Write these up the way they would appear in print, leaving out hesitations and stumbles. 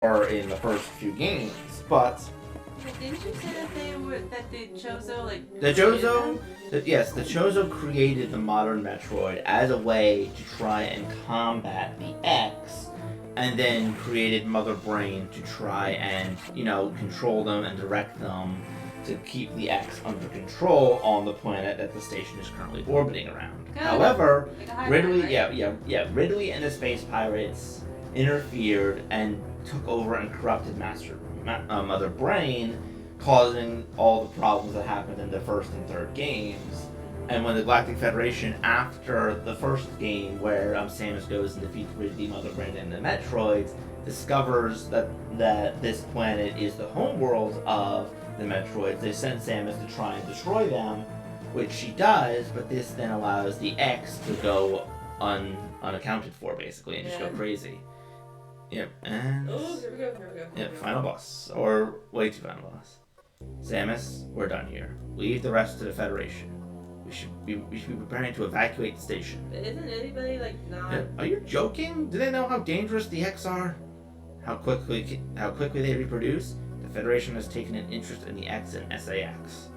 or in the first few games, but Didn't you say that the Chozo the Chozo, the Chozo created the modern Metroid as a way to try and combat the X, and then created Mother Brain to try and control them and direct them to keep the X under control on the planet that the station is currently orbiting around. Good. However, Like Ridley, right? Ridley and the space pirates interfered and took over and corrupted Mother Brain, causing all the problems that happened in the first and third games. And when the Galactic Federation, after the first game where Samus goes and defeats Ridley, Mother Brain, and the Metroids, discovers that this planet is the homeworld of the Metroids, they send Samus to try and destroy them, which she does, but this then allows the X to go unaccounted for, basically, and just go crazy. Yep, and... Oh, here we go. Yep, final boss. Or way to final boss. Samus, we're done here. Leave the rest to the Federation. We should be preparing to evacuate the station. Isn't anybody, not... Are you joking? Do they know how dangerous the X are? How quickly they reproduce? The Federation has taken an interest in the X and SAX.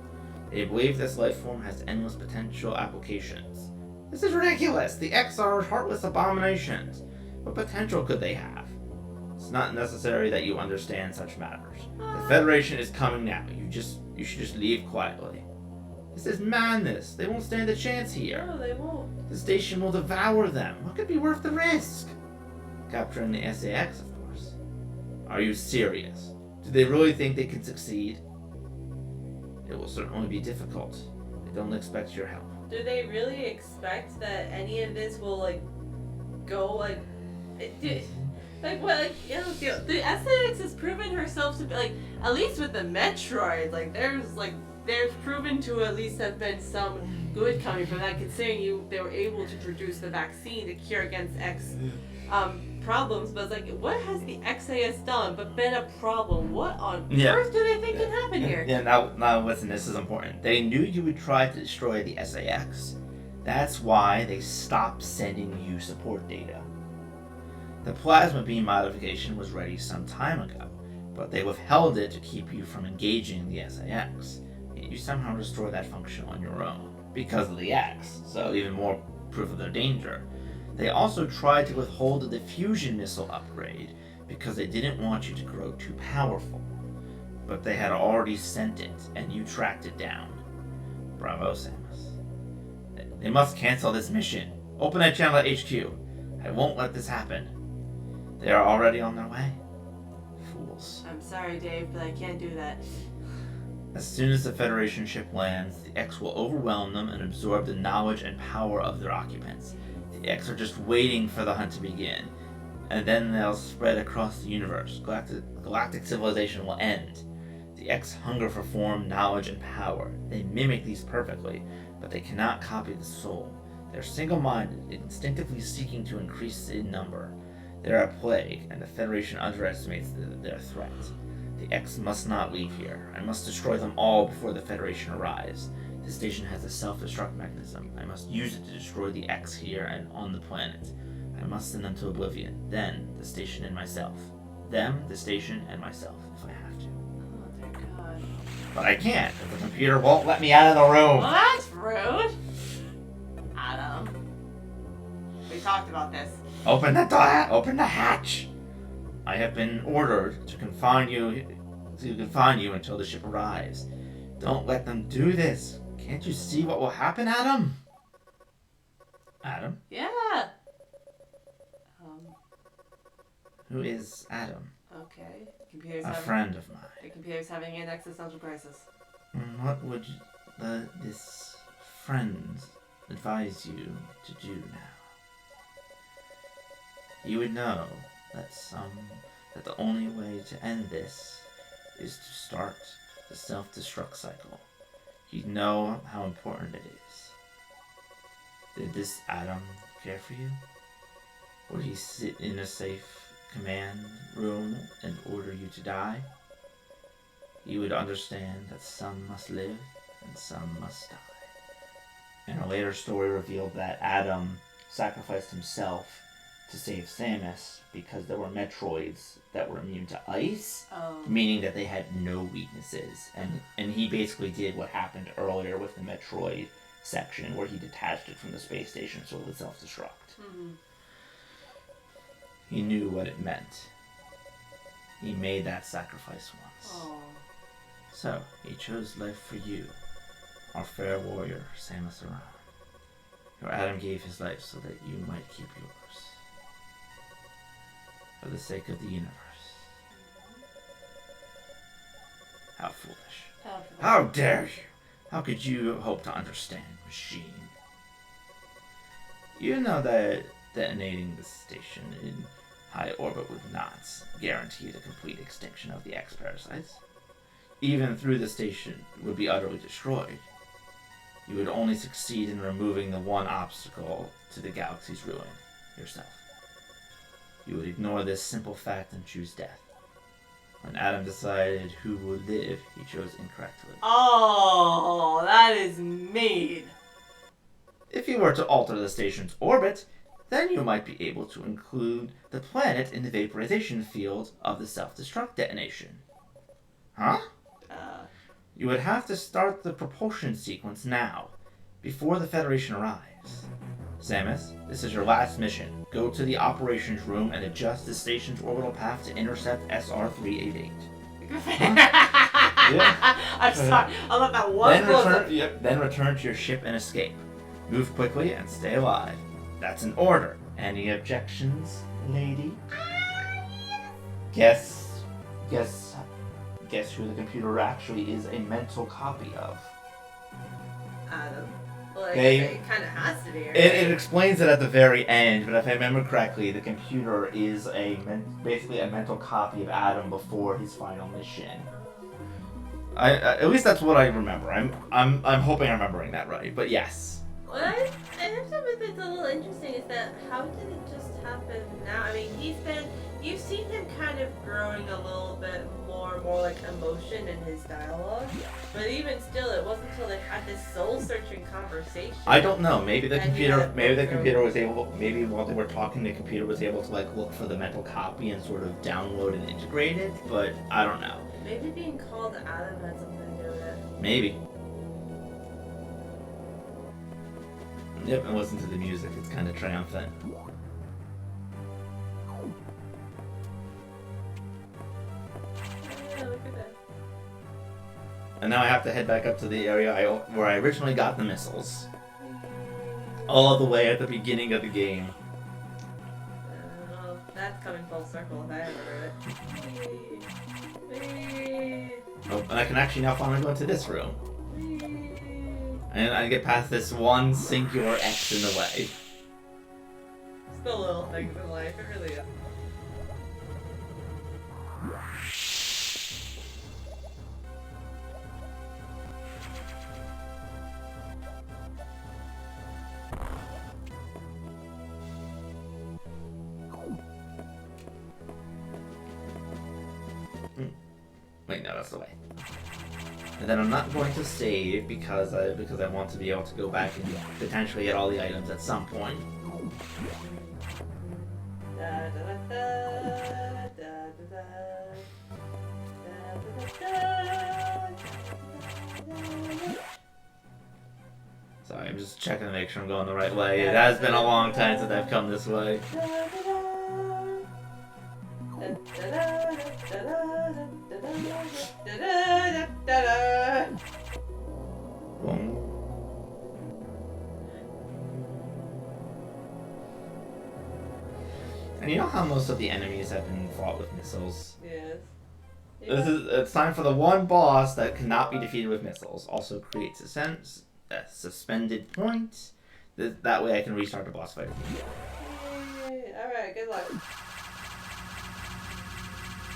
They believe this life form has endless potential applications. This is ridiculous! The X are heartless abominations. What potential could they have? It's not necessary that you understand such matters. The Federation is coming now. You should just leave quietly. This is madness. They won't stand a chance here. No, they won't. The station will devour them. What could be worth the risk? Capturing the SAX, of course. Are you serious? Do they really think they can succeed? It will certainly be difficult. They don't expect your help. Do they really expect that any of this will, go, the SAX has proven herself to be, at least with the Metroid, there's proven to at least have been some good coming from that, considering they were able to produce the vaccine to cure against X problems. But it's what has the XAS done but been a problem? What on earth do they think can happen here? Yeah, now listen, this is important. They knew you would try to destroy the SAX. That's why they stopped sending you support data. The plasma beam modification was ready some time ago, but they withheld it to keep you from engaging the SAX. You somehow restore that function on your own, because of the X, so even more proof of their danger. They also tried to withhold the fusion missile upgrade, because they didn't want you to grow too powerful. But they had already sent it, and you tracked it down. Bravo, Samus. They must cancel this mission. Open that channel at HQ. I won't let this happen. They are already on their way. Fools. I'm sorry, Dave, but I can't do that. As soon as the Federation ship lands, the X will overwhelm them and absorb the knowledge and power of their occupants. The X are just waiting for the hunt to begin, and then they'll spread across the universe. Galactic civilization will end. The X hunger for form, knowledge, and power. They mimic these perfectly, but they cannot copy the soul. They're single-minded, instinctively seeking to increase in number. They're a plague, and the Federation underestimates their threat. The X must not leave here. I must destroy them all before the Federation arrives. This station has a self-destruct mechanism. I must use it to destroy the X here and on the planet. I must send them to oblivion. Then, the station and myself. Them, the station, and myself, if I have to. Oh, dear God. But I can't, if the computer won't let me out of the room. Well, that's rude. Adam. We talked about this. Open the door! Open the hatch! I have been ordered to confine you until the ship arrives. Don't let them do this. Can't you see what will happen, Adam? Adam? Yeah. Who is Adam? Okay. A friend of mine. The computer's having an existential crisis. What would this friend advise you to do now? You would know that the only way to end this is to start the self-destruct cycle. You'd know how important it is. Did this Adam care for you? Would he sit in a safe command room and order you to die? You would understand that some must live and some must die. And a later story revealed that Adam sacrificed himself to save Samus because there were Metroids that were immune to ice, Oh. meaning that they had no weaknesses. And he basically did what happened earlier with the Metroid section, where he detached it from the space station so it would self-destruct. Mm-hmm. He knew what it meant. He made that sacrifice once. Oh. So, he chose life for you, our fair warrior, Samus Aran. Your Adam gave his life so that you might keep yours. For the sake of the universe. How foolish. How dare you! How could you hope to understand, machine? You know that detonating the station in high orbit would not guarantee the complete extinction of the X-parasites. Even through the station would be utterly destroyed. You would only succeed in removing the one obstacle to the galaxy's ruin, yourself. You would ignore this simple fact and choose death. When Adam decided who would live, he chose incorrectly. Oh, that is mean. If you were to alter the station's orbit, then you might be able to include the planet in the vaporization field of the self-destruct detonation. Huh? You would have to start the propulsion sequence now, before the Federation arrives. Samus, this is your last mission. Go to the operations room and adjust the station's orbital path to intercept SR-388. Yeah. I'm sorry. I love that one Then return to your ship and escape. Move quickly and stay alive. That's an order. Any objections, lady? Guess who the computer actually is a mental copy of. Adam. Like, They- it kind of has to be, right? It explains it at the very end, but if I remember correctly, the computer is basically a mental copy of Adam before his final mission. I at least that's what I remember. I'm hoping I'm remembering that right, but yes. What I have to admit that's a little interesting is that how did it just happen now? I mean, you've seen him kind of growing a little bit more like emotion in his dialogue, but even still, it wasn't until they had this soul-searching conversation. I don't know. Maybe the And computer. yeah, Maybe the so- computer was able. Maybe while they were talking, the computer was able to like look for the mental copy and sort of download and integrate it. But I don't know. Maybe being called Adam had something to do with it. Maybe. Yep, and listen to the music. It's kind of triumphant. Yeah, look at that. And now I have to head back up to the area where I originally got the missiles. All the way at the beginning of the game. That's coming full circle if I ever heard it. Oh, and I can actually now finally go into this room. And I get past this one singular X in the way. It's the little things in life, it really is. Wait, no, that's the way. And then I'm not going to save because I want to be able to go back and potentially get all the items at some point. Da, da, da, da, da, da, da, da. Sorry, I'm just checking to make sure I'm going the right way. It has been a long time since I've come this way. Boom. And you know how most of the enemies have been fought with missiles? Yes. It's time for the one boss that cannot be defeated with missiles. Also creates a suspended point. That way I can restart the boss fight. Alright, good luck.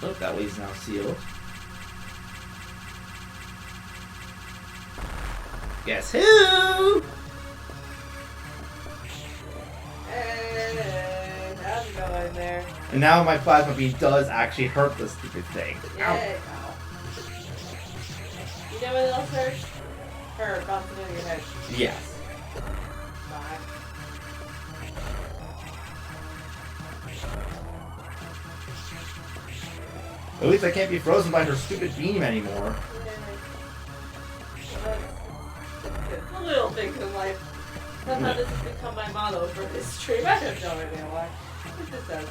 Look, that way's now sealed. Guess who? Hey, how's it going there? And now my plasma beam does actually hurt this stupid thing. Ow. Yeah. You know what else hurts? Her bouncing on your head. Yes. Bye. At least I can't be frozen by her stupid beam anymore. It's a little things in life. Somehow this has become my motto for this stream. I have no idea why. It just does.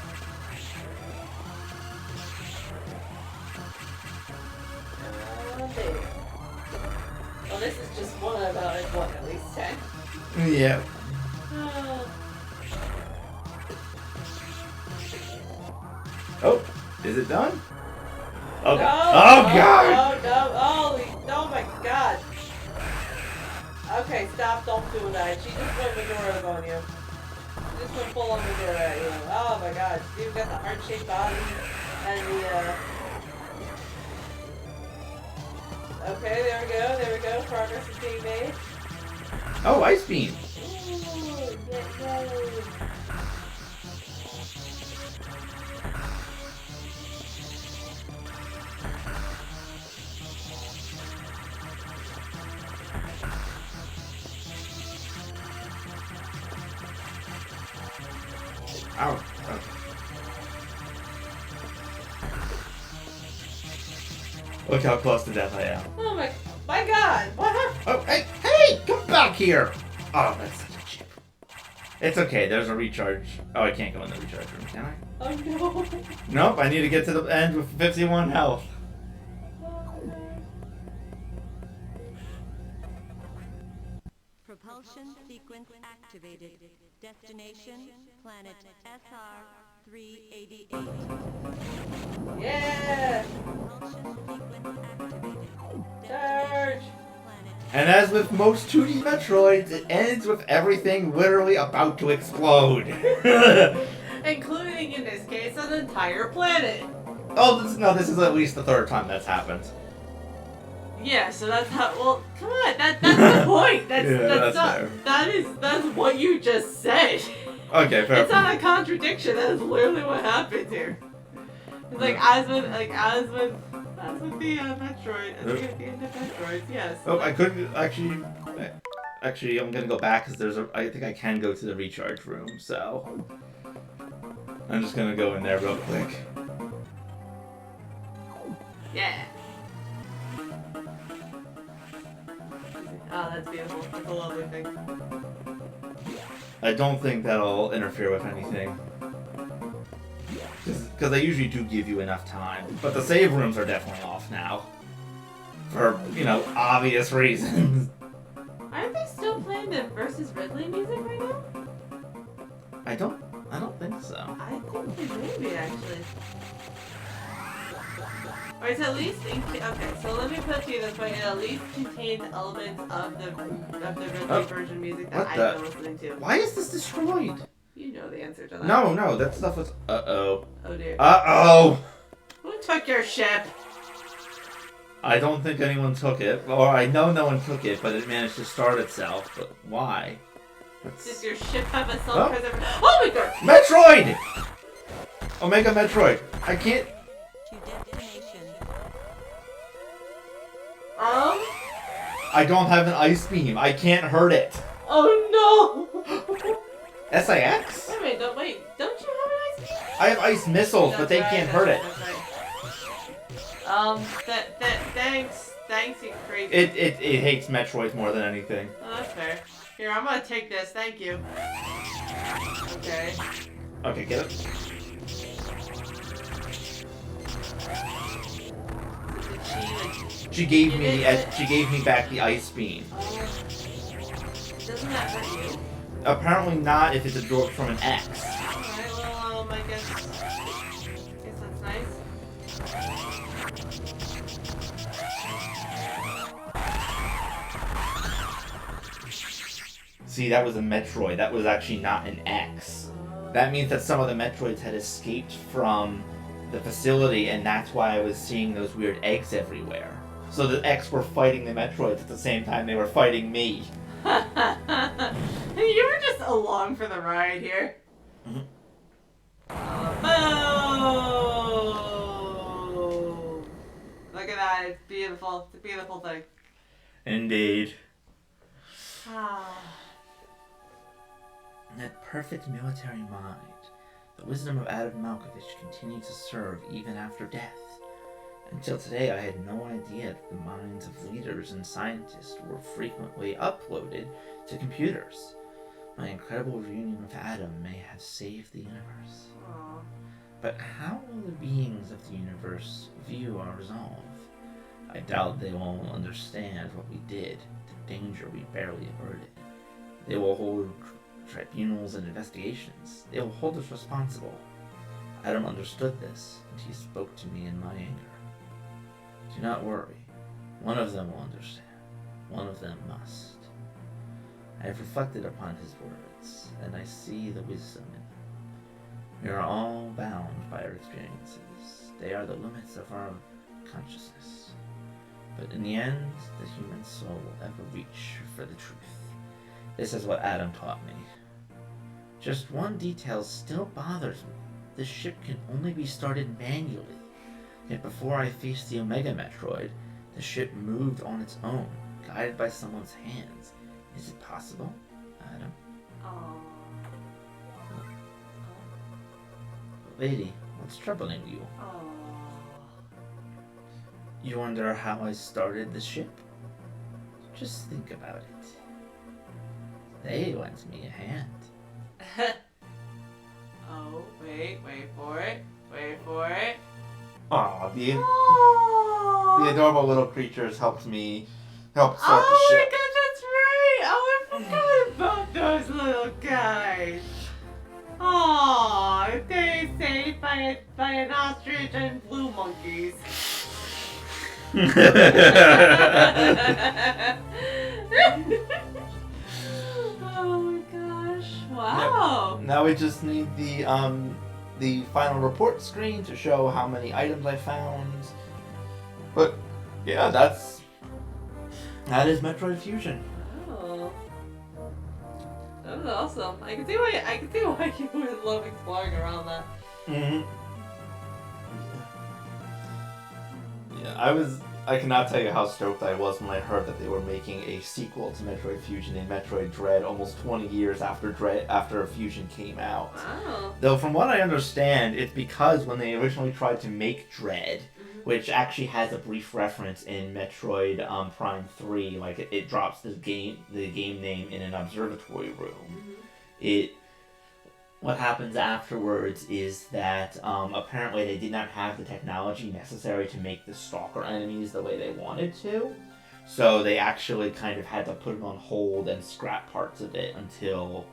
There. Well, this is just one about like what, at least 10? Yeah. Oh, is it done? Okay. No, Oh god! Oh my god. Okay, stop, don't do that. She just went Midora on you. She just went full on Midora at you. Oh my god. She even got the heart-shaped body and the, Okay, there we go. Progress is being made. Oh, Ice Beam. Ooh, yay. Ow. Oh. Look how close to death I am. Oh my god, what happened? Oh, hey, come back here! Oh, that's such a chip. It's okay, there's a recharge. Oh, I can't go in the recharge room, can I? Oh no. Nope, I need to get to the end with 51 health. Propulsion sequence activated. Destination, planet SR-388. Yeah! Propulsion sequence activated. Charge! And as with most 2D Metroids, it ends with everything literally about to explode. Including, in this case, an entire planet. Oh, this is at least the third time that's happened. Yeah, so that's how. Well, come on, that's the point. That's fair. That's what you just said. Okay, fair. It's not a contradiction. That is literally what happened here. It's like as with the Metroid, at the end of Metroid, yes. Oh, I couldn't actually. Actually, I'm gonna go back because I think I can go to the recharge room. So I'm just gonna go in there real quick. Yeah. Oh, that's beautiful. That's a lovely thing. I don't think that'll interfere with anything. Because they usually do give you enough time. But the save rooms are definitely off now. For, obvious reasons. Aren't they still playing the Versus Ridley music right now? I don't think so. I think they may be, actually. Alright, so at least, okay, so let me put to you this way, it at least contains elements of the Ridley version music that I've been listening to. Why is this destroyed? You know the answer to that. No, that stuff was, uh-oh. Oh dear. Uh-oh! Who took your ship? I don't think anyone took it. Or I know no one took it, but it managed to start itself. But why? Does your ship have a self-preservation? Oh my god! Metroid! Omega Metroid. I can't... To destination. I don't have an ice beam. I can't hurt it. Oh no! SIX? Wait, don't you have an ice beam? I have ice missiles, but they can't hurt it. Thanks, you crazy. It hates Metroid more than anything. Oh, that's fair. Here, I'm gonna take this, thank you. Okay. Okay, get it. She gave me back the ice beam. Doesn't that hurt you? Apparently not if it's absorbed from an X. Alright, well, I guess that's nice. See, that was a Metroid. That was actually not an X. That means that some of the Metroids had escaped from the facility, and that's why I was seeing those weird eggs everywhere. So the X were fighting the Metroids at the same time they were fighting me. You were just along for the ride here. Mm-hmm. Boom! Look at that, it's beautiful. It's a beautiful thing. Indeed. Ah. That perfect military mind. The wisdom of Adam Malkovich continued to serve even after death. Until today, I had no idea that the minds of leaders and scientists were frequently uploaded to computers. My incredible reunion with Adam may have saved the universe. Aww. But how will the beings of the universe view our resolve? I doubt they will understand what we did, the danger we barely averted. They will hold tribunals and investigations. They will hold us responsible. Adam understood this, and he spoke to me in my anger. Do not worry. One of them will understand. One of them must. I have reflected upon his words, and I see the wisdom in them. We are all bound by our experiences. They are the limits of our consciousness. But in the end, the human soul will ever reach for the truth. This is what Adam taught me. Just one detail still bothers me. This ship can only be started manually. Yet before I faced the Omega Metroid, the ship moved on its own, guided by someone's hands. Is it possible, Adam? Aww. Lady, what's troubling you? Aww. You wonder how I started the ship? Just think about it. They lent me a hand. Oh, wait for it. Wait for it. Aw, the Aww. adorable little creatures helped start Oh the my ship. god, that's right! Oh, I forgot about those little guys. Aww, they saved by an ostrich and blue monkeys. Oh my gosh! Wow. Now we just need the final report screen to show how many items I found. But yeah, that is Metroid Fusion. Oh, that was awesome. I can see why you would love exploring around that. Mm-hmm. Yeah, I cannot tell you how stoked I was when I heard that they were making a sequel to Metroid Fusion and Metroid Dread almost 20 years after Fusion came out. Wow. Though from what I understand, it's because when they originally tried to make Dread, which actually has a brief reference in Metroid Prime 3, like it drops the game name in an observatory room. What happens afterwards is that apparently they did not have the technology necessary to make the stalker enemies the way they wanted to. So they actually kind of had to put it on hold and scrap parts of it until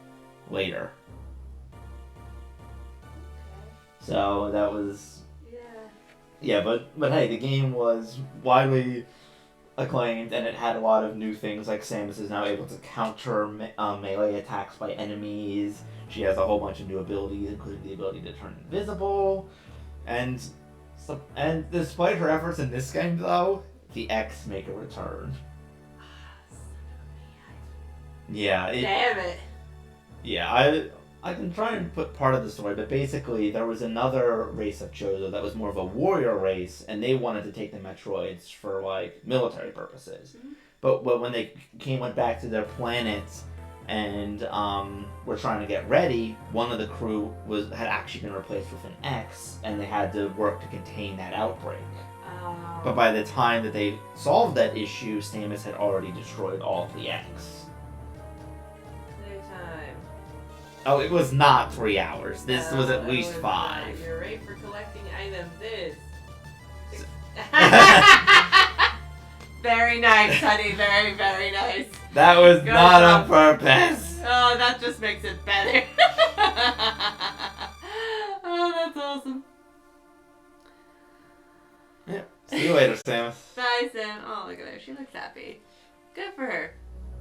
later. So that was... Yeah, but hey, the game was widely acclaimed, and it had a lot of new things, like Samus is now able to counter melee attacks by enemies. She has a whole bunch of new abilities, including the ability to turn invisible. And despite her efforts in this game, though, the X make a return. Yeah. Damn it. Yeah, I can try and put part of the story, but basically there was another race of Chozo that was more of a warrior race, and they wanted to take the Metroids for, like, military purposes. But when they went back to their planets and were trying to get ready, one of the crew had actually been replaced with an X, and they had to work to contain that outbreak. But by the time that they solved that issue, Samus had already destroyed all of the X. Oh, it was not 3 hours. This was at least 5. Your rate for collecting items is... Very nice, honey. Very, very nice. That was Good not job. on purpose. Oh, that just makes it better. Oh, that's awesome. Yeah. See you later, Samus. Bye, Sam. Oh, look at her. She looks happy. Good for her.